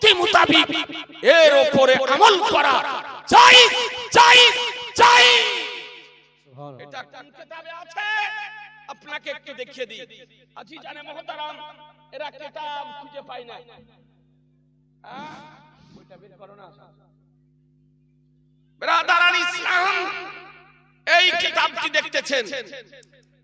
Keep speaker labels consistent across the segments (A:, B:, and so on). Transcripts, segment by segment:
A: ওয়াক্তি মোতাবিক এর উপরে আমল করা চাই চাই চাই। এটা কোন কিতাবে আছে আপনাকে একটু দেখিয়ে দিই। আজিজানে মুহতারাম, এরা কিতাব খুঁজে পায় না। ওইটা বের করো না। ব্রাদারান ইসলাম, এই কিতাবটি দেখতেছেন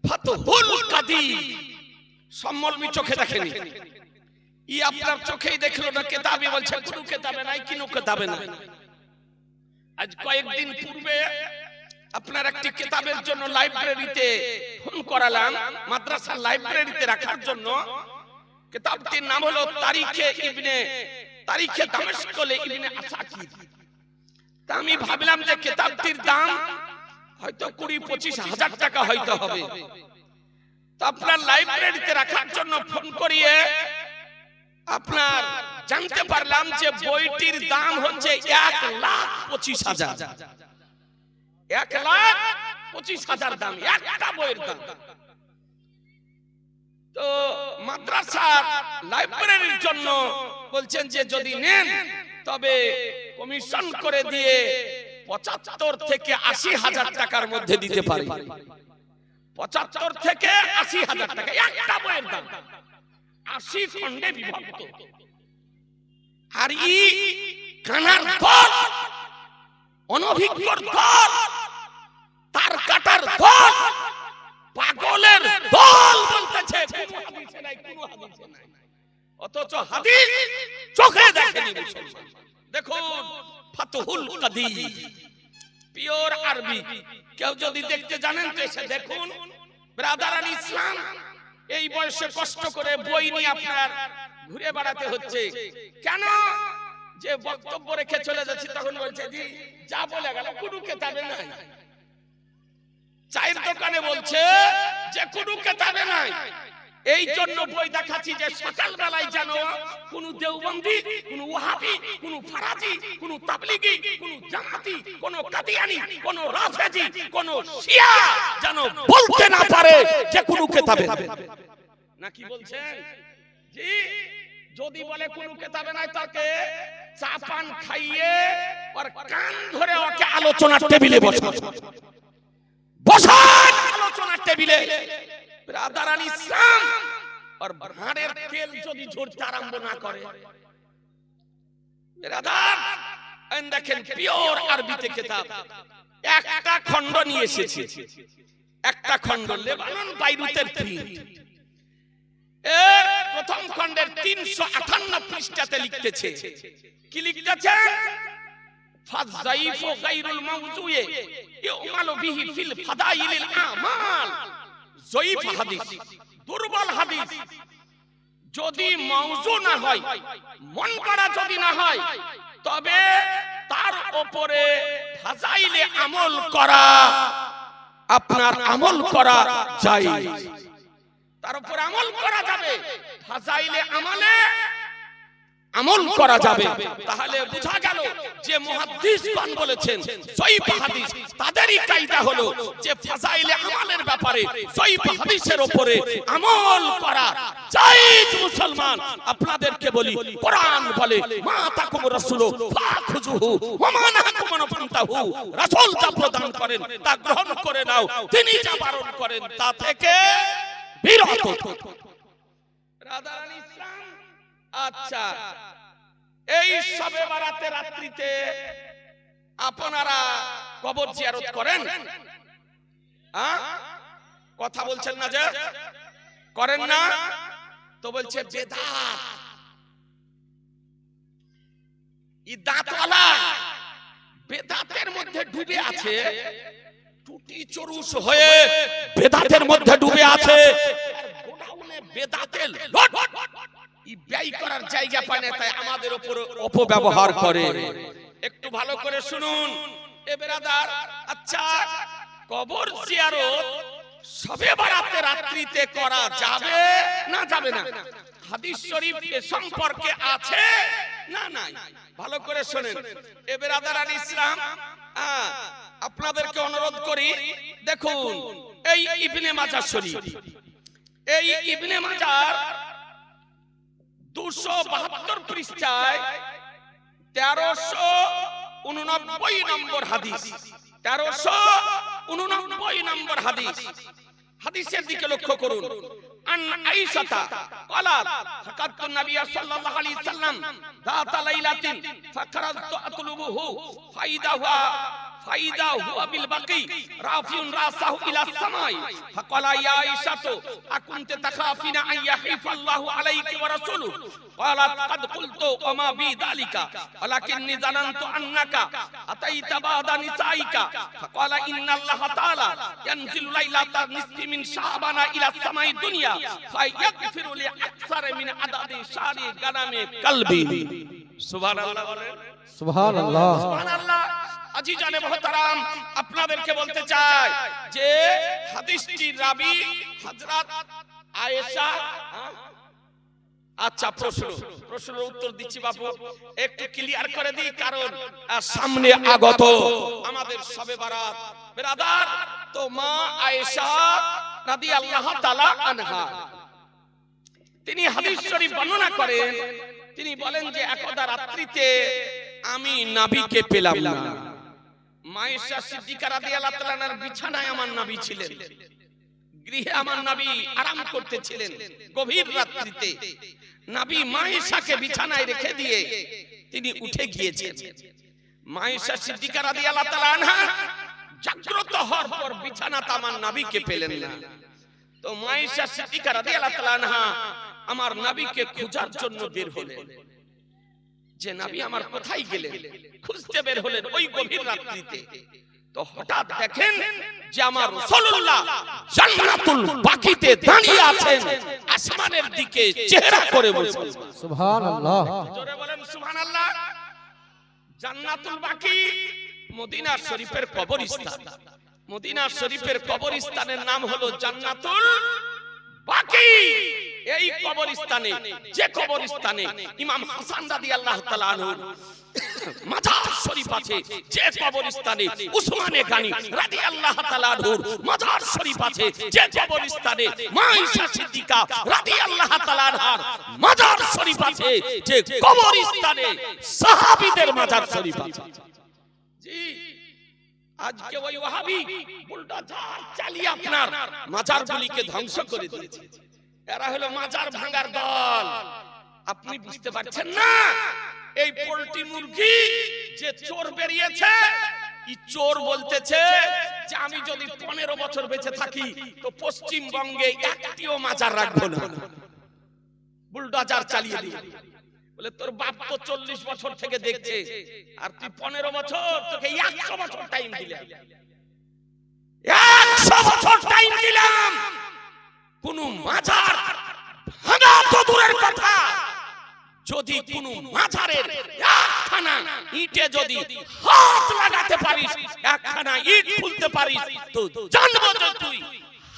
A: ফাতহুল কাদির, সম্মলবি চোখে দেখেনি, ই আপনার চোখেই দেখলো না, কিতাবই বলছে কোনো কিতাবে নাই, কোনো কিতাবে নাই। আজ কয়েকদিন পূর্বে আপনার একটি কিতাবের জন্য লাইব্রেরিতে ফোন করালাম, মাদ্রাসার লাইব্রেরিতে রাখার জন্য। কিতাবটির নাম হলো তারিখে দামেস্ক ইবনে আসাকির। তা আমি ভাবলাম যে কিতাবটির দাম হয়তো 20-25 হাজার টাকা হয়তো হবে। তো আপনার লাইব্রেরিতে রাখার জন্য ফোন করিয়ে আপনার জানতে পারলাম যে বইটির দাম হচ্ছে 1,25,000। 1,25,000 দাম একটা বইয়ের দাম। তো মাদ্রাসার লাইব্রেরির জন্য বলছেন যে যদি নেন তবে কমিশন করে দিয়ে 75 থেকে 80 হাজার টাকার মধ্যে দিতে পারি। 75 থেকে 80 হাজার টাকা একটা বইয়ের দাম, 80 খণ্ডে বিভক্ত। আর ই কানার দল, অনভিজ্ঞর দল, তার কাটার দল, পাগলের দল বলতেছে কোনো হাদিসে নাই, কোনো হাদিসে নাই। অথচ হাদিস চোখে দেখেনি মুসলমান। দেখুন ফাতহুল কাদির, পিওর আরবি। কেউ যদি দেখতে জানেন তো এসে দেখুন। ব্রাদারান ইসলাম, এই বয়সে কষ্ট করে বই নিয়ে আপনার ঘুরে বেড়াতে হচ্ছে কেন? যে বক্তব্য রেখে চলে যাচ্ছি তখন বলছে জি যা বলে গেল কোনো কিতাবে নাই। চায়ের দোকানে বলছে যে কোনো কিতাবে নাই। এই জন্য বই দেখাচ্ছি যে সকাল বেলায় যেন কোন দেওবন্দি, কোন ওয়াহাবি, কোন ফারাজি, কোন তাবলিগি, কোন জামাতি, কোন কাদিয়ানি, কোন রাফেজি, কোন শিয়া যেন বলতে না পারে যে কোন কিতাবে নাকি বলছেন জি। যদি বলে কোন কিতাবে নাই তাকে চা পান খাইয়ে আর কান ধরে ওকে আলোচনার টেবিলে বসান, আলোচনার টেবিলে। ব্রাদারান ইসলাম, আর ভাঁড়ের তেল যদি ঝরতে আরম্ভ না করে, ব্রাদার দেখেন পিওর আরবিতে কিতাব একটা খণ্ড নিয়ে এসেছে। একটা খণ্ড লেবানন বাইরুতের প্রিন্ট। এর প্রথম খণ্ডের 358 পৃষ্ঠাতে লিখতেছে, কি লিখতেছে? ফাযাইফু গায়রুল মাওযুয়ে ইউমালু বিহি ফিল ফাদাইলিল আমাল। জয়ীফ হাদিস, দুর্বল হাদিস যদি মাওযু না হয়, মন করা যদি না হয়, তবে তার উপরে ফাজাইলে আমল করা, আপনার আমল করা যায়, তার উপর আমল করা যাবে, ফাজাইলে আমলে আমল করা যাবে। তাহলে বোঝা গেল যে মুহাদ্দিসগণ বলেছেন জয়ীফ হাদিস, তাদেরই কায়দা হলো যে ফাজাইলে আমালের ব্যাপারে জয়ীফ হাদিসের উপরে আমল করা জায়েজ। মুসলমান আপনাদেরকে বলি, কোরআন বলে মা তাকুম রাসূলু ফাখুযুহু ওয়া মা নাহাকুম ফান্তাহু। রাসূল যা প্রদান করেন তা গ্রহণ করে নাও, তিনি যা বারণ করেন তা থেকে বিরত থাকো। ব্রাদারান ইসলাম, আচ্ছা এই শবে বারাতে রাত্রিতে আপনারা কবর জিয়ারত করেন? কথা বলছেন না যে করেন না? তো বলছে বেদাত, ই দাঁতওয়ালা বেদাতের মধ্যে ডুবে আছে, টুটি চরুস হয়ে বেদাতের মধ্যে ডুবে আছে। গোডাউনে বেদাতের লট ই ব্যয় করার জায়গা পায় না, তাই আমাদের উপর অপব্যবহার করে। একটু ভালো করে শুনুন এ ব্রাদার। আচ্ছা কবর জিয়ারত শবে বারাতে রাত্রিতে করা যাবে না যাবে না? হাদিস শরীফ এ সম্পর্কে আছে না নাই? ভালো করে শুনেন এ ব্রাদারান ইসলাম, আপনাদেরকে অনুরোধ করি দেখুন এই ইবনে মাজাহ শরীফ, এই ইবনে মাজাহ 272 পৃষ্ঠায় 1389 নম্বর হাদিস, 1389 নম্বর হাদিস। হাদিসের দিকে লক্ষ্য করুন। আন আয়েশাতা ক্বালাত ফাকাতু নবী সাল্লাল্লাহু আলাইহি সাল্লাম যাতা লাইলাতিন ফাকারাতু আতলুবুহু ফাইদা হুয়া বিল বাকি রাফিউন রাসাহু ইলা সামাই ফাকালা ইয়া আয়েশাতু আকুনতা তাখাফিনা আন ইয়াহিফাল্লাহু আলাইকি ওয়া রাসূলুহু ক্বালাত ক্বাদ কুলতু ওয়া মা বি যালিকা ওয়ালাকিন্নী জানানতু আন্নাকা আতাইতা বাদা নিসাইকা ফাকালা ইন্নাল্লাহা তাআলা ইয়ানজিলু লাইলাতান নিসফি মিন শাবানা ইলা সামাই দুনিয়া ফায়াগফিরু লি আকসার মিন আদাদি শারি গানামে কলবি। সুবহানাল্লাহ বলেন।
B: সুবহানাল্লাহ।
A: সুবহানাল্লাহ। আজিজানে মুহতারাম, আপনাদেরকে বলতে চাই যে হাদিসটির রাবী হযরত আয়েশা। আচ্ছা, প্রশ্নের উত্তর দিচ্ছি বাপু, একটু ক্লিয়ার করে দিই, কারণ সামনে আগত আমাদের শবে বারাত ব্রাদার। তো মা আয়েশা রাদিয়াল্লাহু তাআলা আনহা তিনি হাদিস শরীফ বর্ণনা করেন। তিনি বলেন যে একদা রাত্রিতে আমি নবীকে পেলাম না। মায়েশা সিদ্দিকা রাদিয়াল্লাহু তাআলার বিছানায় আমার নবী ছিলেন, গৃহে আমার নবী আরাম করতেছিলেন। গভীর রাত্রিতে নবী মায়েশাকে বিছানায় রেখে দিয়ে তিনি উঠে গিয়েছেন। মায়েশা সিদ্দিকা রাদিয়াল্লাহু তাআলা আনহা জাগ্রত হওয়ার পর বিছানাতে আমার নবীকে পেলেন না। তো মায়েশা সিদ্দিকা রাদিয়াল্লাহু তাআলা আনহা আমার নবীকে খোঁজার জন্য বের হলেন, যে নবী আমার কোথায় গেলেন, খুঁজতে বের হলেন ওই গভীর রাত্রিতে। তো হঠাৎ দেখেন যে আমার রাসূলুল্লাহ জান্নাতুল বাকিতে দাঁড়িয়ে আছেন, আসমানের দিকে চেহারা করে বসে।
B: সুবহানাল্লাহ।
A: জোরে বলেন সুবহানাল্লাহ। জান্নাতুল বাকি মদিনা শরীফের কবরস্থান। মদিনা শরীফের কবরস্থানের নাম হলো জান্নাতুল বাকি। এই কবরস্থানে, যে কবরস্থানে ইমাম হাসান রাদিয়াল্লাহু তাআলা আনহু মাজার শরীফ আছে, যে কবরস্থানে উসমানে গানি রাদিয়াল্লাহু তাআলা আনহু মাজার শরীফ আছে, যে কবরস্থানে মা আয়েশা সিদ্দিকা রাদিয়াল্লাহু তাআলা আনহার মাজার শরীফ আছে, যে কবরস্থানে সাহাবীদের মাজার শরীফ আছে। জি, আজকে ওই ওয়াহাবি বুলডোজার চালিয়ে আপনার মাজারগুলিকে ধ্বংস করে দিয়েছে। এরা হলো মাজার ভাঙার দল। আপনি বুঝতে পারছেন না? এই পোল্ট্রি মুরগি যে চোর বেরিয়েছে, এই চোর বলতেছে যে আমি যদি 15 বছর বেঁচে থাকি তো পশ্চিমবঙ্গে একটিও মাজার রাখবো না, বুলডোজার চালিয়ে দিই। বলে তোর বাপ তো 40 বছর থেকে দেখছে, আর তুই 15 বছর, তোকে 100 বছর টাইম দিলাম, 100 বছর টাইম দিলাম। কোন মাজার ভাঙা তো দূরের কথা, যদি কোন মাজারের একখানা ইটে যদি হাত লাগাতে পারিস, একখানা ইট খুলতে পারিস, তো জানবো যে তুই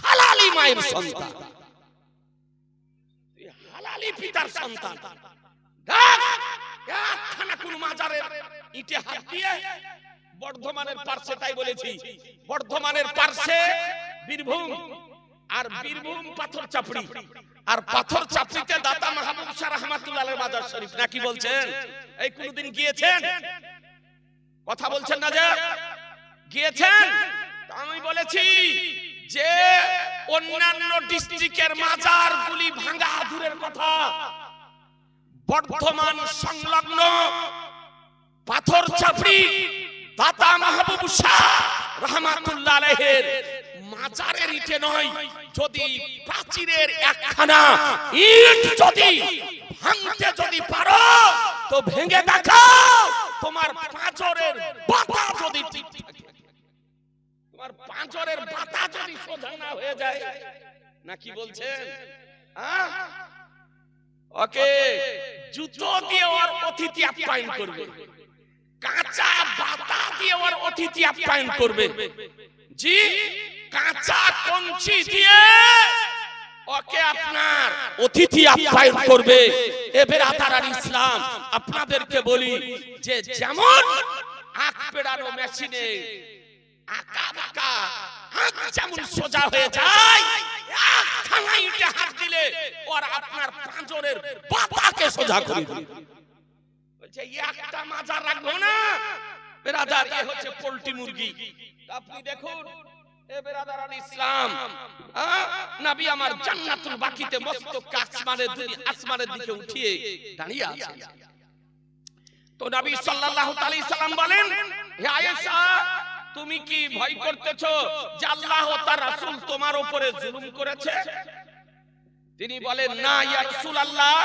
A: হালালি মায়ের সন্তান, তুই হালালি পিতার সন্তান। একখানা কোন মাজারের ইটে হাত দিয়ে, বর্ধমানের পার্শ্বে, তাই বলেছি বর্ধমানের পার্শ্বে বীরভূম, আর বীরভূম পাথর চাপড়ি, আর পাথর চাপড়িতে দাতা মাহবুব শাহ রাহমাতুল্লাহ আলাইহির মাজার শরীফ। নাকি বলছেন? এই কোনদিন গিয়েছেন? কথা বলছেন না যে গিয়েছেন? আমি বলেছি যে অন্যান্য ডিস্ট্রিক্টের মাজারগুলি ভাঙা দূরের কথা, বর্ধমান সংলগ্ন পাথর চাপড়ি দাতা মাহবুব শাহ রাহমাতুল্লাহ আলাইহির মাজারের ইটে নয়, যদি প্রাচীরের একখানা ইট যদি ভাঙতে যদি পারো তো ভেঙে দেখাও, তোমার পাঁজরের বাতা যদি ঠিক থাকে, তোমার পাঁজরের বাতা যদি সোজা না হয়ে যায়। নাকি বলছেন? ওকে, জুতো দিয়ে ওর অতিথি আপ্যায়ন করবে, কাঁচা বাতা দিয়ে ওর অতিথি আপ্যায়ন করবে। জি, কাঁচা কঞ্চি দিয়ে ওকে আপনার অতিথি আপ্যায়ন করবে। এবার আতার ইসলাম আপনাদেরকে বলি যে যেমন আখ পেড়ানো মেশিনে আঁকা বাঁকা আখ যেমন সোজা হয়ে যায়, একখানা ইটে দিকে হাত দিলে ওর আপনার পাঁজরের পাতাকে সোজা করে দিবে। বলছে একটা মাজার রাখবো না বেরাদার, এ হচ্ছে পোল্ট্রি মুরগি। আপনি দেখুন এ বেরাদার আল ইসলাম, নবী আমার জান্নাতুল বাকিতে মস্তক আসমানের দিকে উঠিয়ে দাঁড়িয়ে আছেন। তো নবী সাল্লাল্লাহু আলাইহি সাল্লাম বলেন, হে আয়েশা, তুমি কি ভয় করতেছো যে আল্লাহ ও তার রাসূল তোমার উপরে জুলুম করেছে? তিনি বলেন, না ইয়া রাসূলুল্লাহ,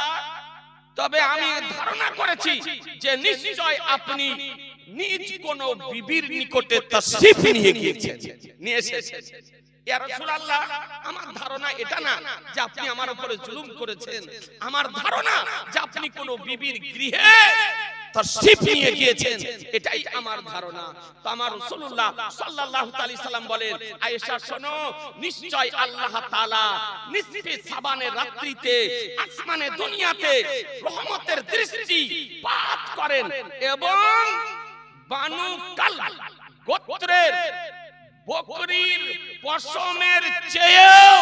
A: তবে আমি ধারণা করেছি যে নিশ্চয় আপনি নিজ কোন বিবির নিকটে তাশরীফ নিয়ে গিয়েছেন, নিয়ে এসেছেন। ইয়া রাসূলুল্লাহ, আমার ধারণা এটা না যে আপনি আমার উপরে জুলুম করেছেন, আমার ধারণা যে আপনি কোন বিবির গৃহে তাশরীফ নিয়ে গিয়েছেন, এটাই আমার ধারণা। তো আমার রাসূলুল্লাহ সাল্লাল্লাহু আলাইহি সাল্লাম বলেন, আয়েশা শোনো, নিশ্চয় আল্লাহ তাআলা নিসফে সাবানের রাত্রিতে আসমানে দুনিয়াতে রহমতের দৃষ্টি পাত করেন এবং বানু কালব গোত্রের বকরীর পশমের চেয়েও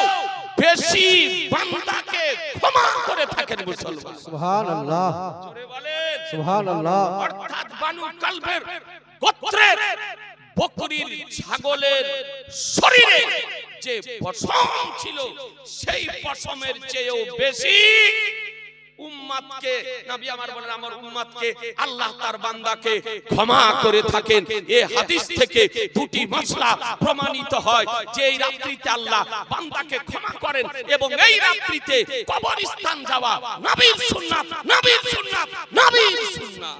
A: বেশি বান্দাকে ক্ষমা করে থাকেন মুসলমান।
B: সুবহানাল্লাহ,
A: জোরে বলেন
B: সুবহানাল্লাহ।
A: অর্থাৎ বানু কালবের গোত্রের বকরীর ছাগলের শরীরে যে পশম ছিল সেই পশমের চেয়েও বেশি উম্মতকে, নবী আমার বলেন, আমার উম্মতকে আল্লাহ তার বান্দাকে ক্ষমা করে থাকেন। এই হাদিস থেকে দুটি মাসলা প্রমাণিত হয় যে এই রাত্রিতে আল্লাহ বান্দাকে ক্ষমা করেন এবং এই রাত্রিতে কবরস্থান যাওয়া নবীর সুন্নাত, নবীর সুন্নাত, নবীর সুন্নাত।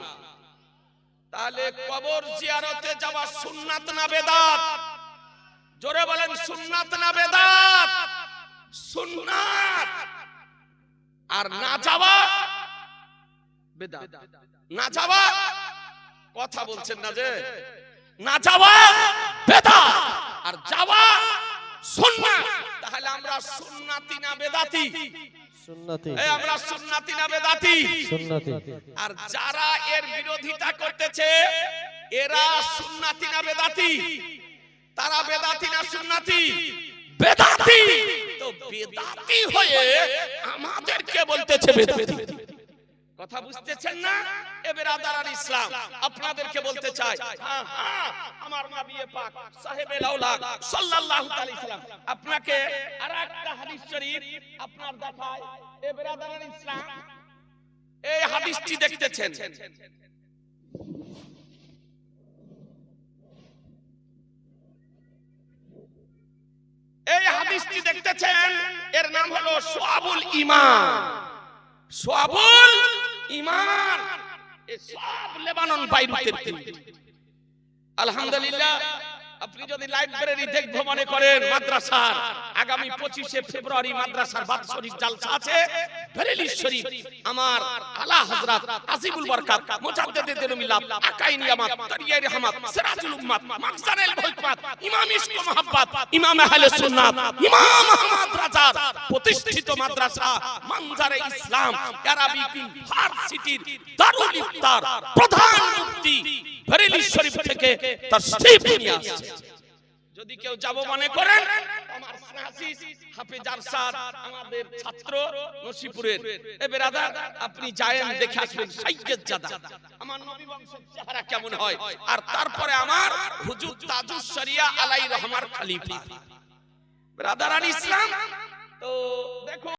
A: তাহলে কবর জিয়ারতে যাওয়া সুন্নাত না বেদাত? জোরে বলেন, সুন্নাত না বেদাত? সুন্নাত। আর না যাওয়া বেদাত। না যাওয়া, কথা বলছেন না যে না যাওয়া বেদাত আর যাওয়া সুন্নাত। তাহলে আমরা সুন্নাতি না বেদাতি?
B: সুন্নতি,
A: আমরা সুন্নাতি না বেদাতি?
B: সুন্নতি।
A: আর যারা এর বিরোধিতা করতেছে এরা সুন্নাতি না বেদাতি? তারা বেদাতি না সুন্নাতি? বেদাতি। তো বেদাতি হয়ে আমাদেরকে বলতেছে বেদাতি। কথা বুঝতেছেন না? এ বেরাদার আল ইসলাম, আপনাদেরকে বলতে চাই, হ্যাঁ হ্যাঁ, আমার নবী পাক সাহেবে লাউলাদ সাল্লাল্লাহু আলাইহি সাল্লাম আপনাকে আরেকটা হাদিস শরীফ আপনার দেখায়। এ বেরাদার আল ইসলাম, এই হাদিসটি দেখতেছেন, এই হাদিসটি দেখতেছেন, এর নাম হলো শুআবুল ঈমান। শুআবুল ঈমান, এই সব লেবানন বাইরুতের প্রিন্ট। আলহামদুলিল্লাহ, আপনি যদি লাইব্রেরি দেখবো মনে করেন মাদ্রাসার আগামী 25শে ফেব্রুয়ারি মাদ্রাসার বাৎসরিক জালসা আছে, বেরেলি শরীফ আমার আলা হযরত আজিবুল বরকাত মুজাদ্দিদে দিনুমিল্লাহ আকাই নিয়ামত তারিয়ায়ে রহমত সিরাজুল উম্মাত মাকসানুল হিকমত ইমাম ইশক মুহাব্বত ইমাম আহলে সুন্নাত ইমাম আহমদ রাজার প্রতিষ্ঠিত মাদ্রাসা মানজারে ইসলাম আরাবিক ইউনিভার্সিটির দারুল ইফতার প্রধান মুফতি বেরেলি শরীফ থেকে তাশরীফ নিয়ে আসছে। যদি কেউ যাব মনে করেন, আমার হাফিজ হাফিজ আরশাদ আমাদের ছাত্র নসিপুরের, এ বেরাদার আপনি যায়েন, দেখে আসবেন সাইয়্যিদ জাদা আমার নবী বংশের চেহারা কেমন হয়, আর তারপরে আমার হুজুর তাজুস শরিয়া আলাইহির রহমার খলিফা। বেরাদার আল ইসলাম,